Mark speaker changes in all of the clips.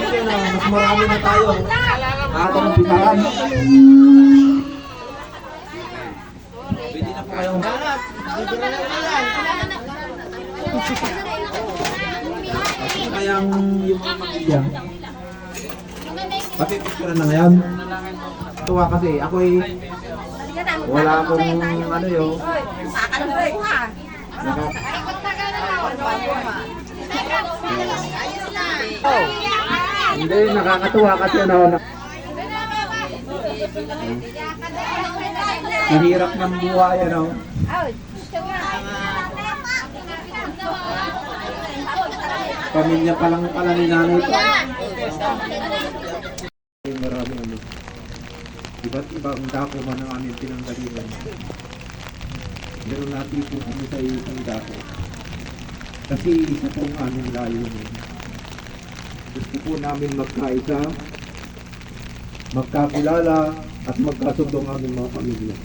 Speaker 1: kasi na mas marami na tayo. Ating bisahan. Pwede na po kayong hanap. Kayang yung mga pamilya. Papipicture na ngayon. Tuwa kasi ako'y wala akong ano yun. Hindi, nakakatuwa kasi ano. Mahirap ng buhay ano. Pamilya pa lang pala ni nanay ko. Maraming ano. Iba't ibang dako man ang aming pinanggalitan. Meron natin po kami sa isang dako. Kasi isa pong aming layunin. Gusto po namin magkaisa, magkakilala, at magkasundo ang aming mga pamilya.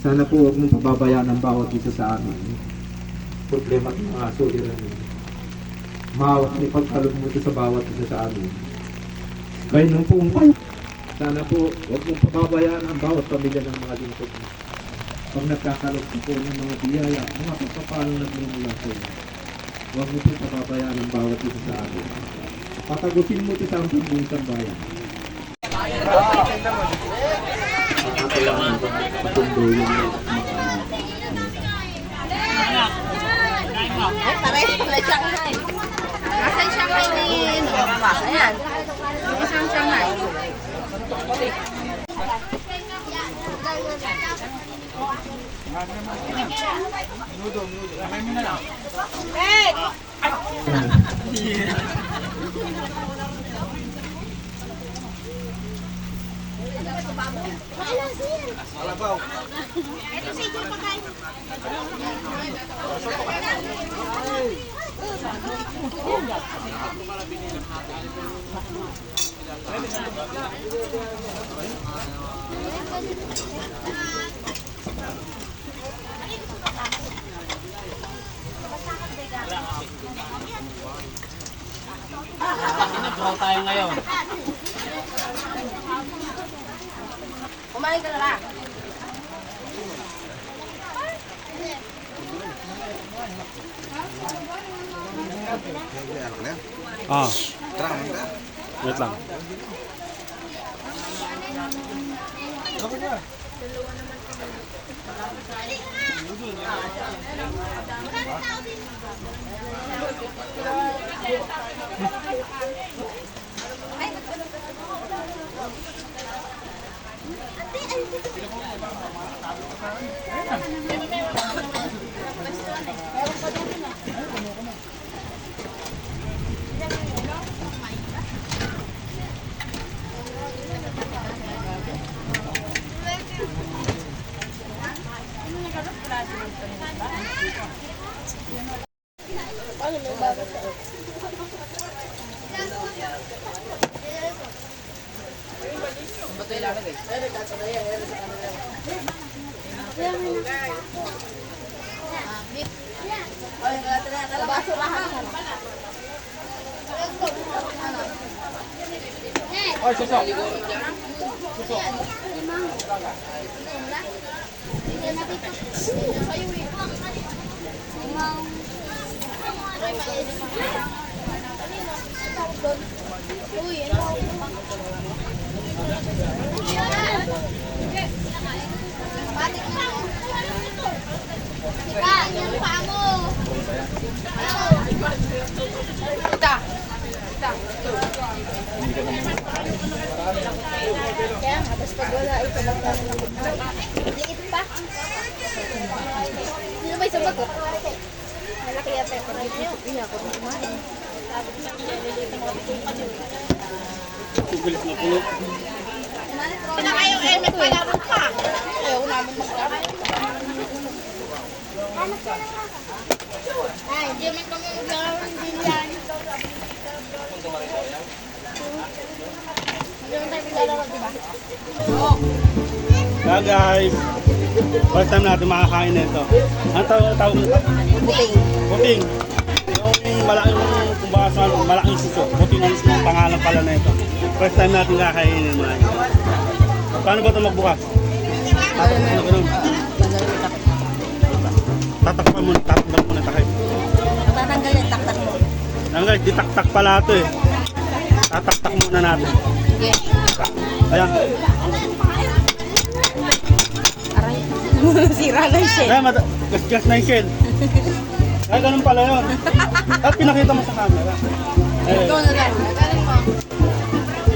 Speaker 1: Sana po huwag mong pababayaan ang bawat isa sa amin. Problema at mga suliranin. Mahawak ni pagkalog mo sa bawat isa sa amin. Gayun po sana po huwag mong pababayaan ang bawat pamilya ng mga lingkod mo. Pag nagkakalog po ng mga biyaya, mga pagpapalong nagmumula sa iyo. Huwag mo po pababayaan ang bawat isa sa amin. Patagusin mo ito sa ampun buong sambayan.
Speaker 2: Ay, pares pala Shanghai. Asan Shanghai ni Mas? Ayan. Isang Shanghai. Hey!
Speaker 1: Alabaw.
Speaker 2: Ito si Jun pagkain.
Speaker 3: Nag-draw tayo ngayon.
Speaker 2: Kumain ka na lang.
Speaker 3: Ah. Wait lang.
Speaker 1: Oy, susok.
Speaker 2: Kaya nga, tapos pag wala, ito lang namin ang liit pa. Sino ba yung sumagot? Malaki yata yung pag niyo. Iya ko kumain.
Speaker 3: Gugulit na pulot.
Speaker 2: Wala kayong helmet pa naman pa. Ayaw namin magkaroon. Ay, hindi man kami magkaroon din yan. Hindi man tayo maglalaro, diba?
Speaker 3: Yeah guys, first time natin makakain nito. Ang tawag nito?
Speaker 2: Buting.
Speaker 3: Puting. Yung malaking, kumbaga sa malaking suso. Buti nga ang pangalan pala na ito. First time natin kakainin mga ito. Paano ba ito magbukas? Ganun. Tatakpan mo, tatanggal mo na takip.
Speaker 2: Tatanggal yung taktak mo.
Speaker 3: Tanggal, ditaktak pala ito eh. Tataktak muna natin.
Speaker 2: Sige.
Speaker 3: Ayan.
Speaker 2: Aray. Sira na yung shell.
Speaker 3: Ayan, gas na yung shell. Ay, ganun pala yun. At pinakita mo sa camera.
Speaker 2: Ikaw na lang.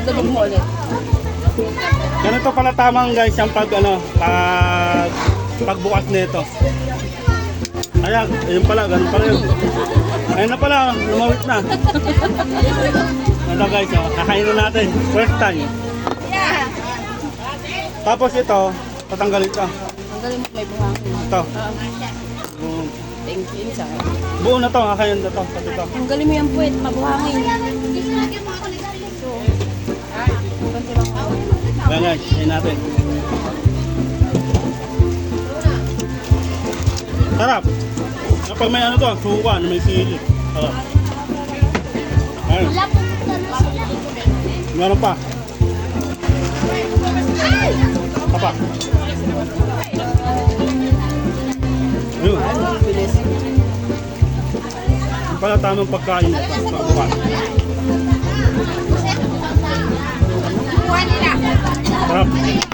Speaker 2: Dubog mo ulit.
Speaker 3: Ganito pala tamang guys yung pagbukas nito. Ayan, ayun pala, ganun pala yun. Ayun na pala, lumawit na. Ito guys, kakainin natin. First time.
Speaker 2: Yeah.
Speaker 3: Tapos ito, tatanggalin ito.
Speaker 2: Tanggalin mo may buhangin.
Speaker 3: Ito.
Speaker 2: Thank you sa
Speaker 3: Buo na to, kakainin na to. Pati ito.
Speaker 2: tanggalin mo yung puwet, mabuhangin. So,
Speaker 3: Ayan guys, ayun natin. Sarap. Kapag may ano to, suka na may sili. Sarap. Ayun. Meron pa. Papa. Ayun.
Speaker 2: bilis.
Speaker 3: Yung pala tamang pagkain. Pagbukas. Sarap.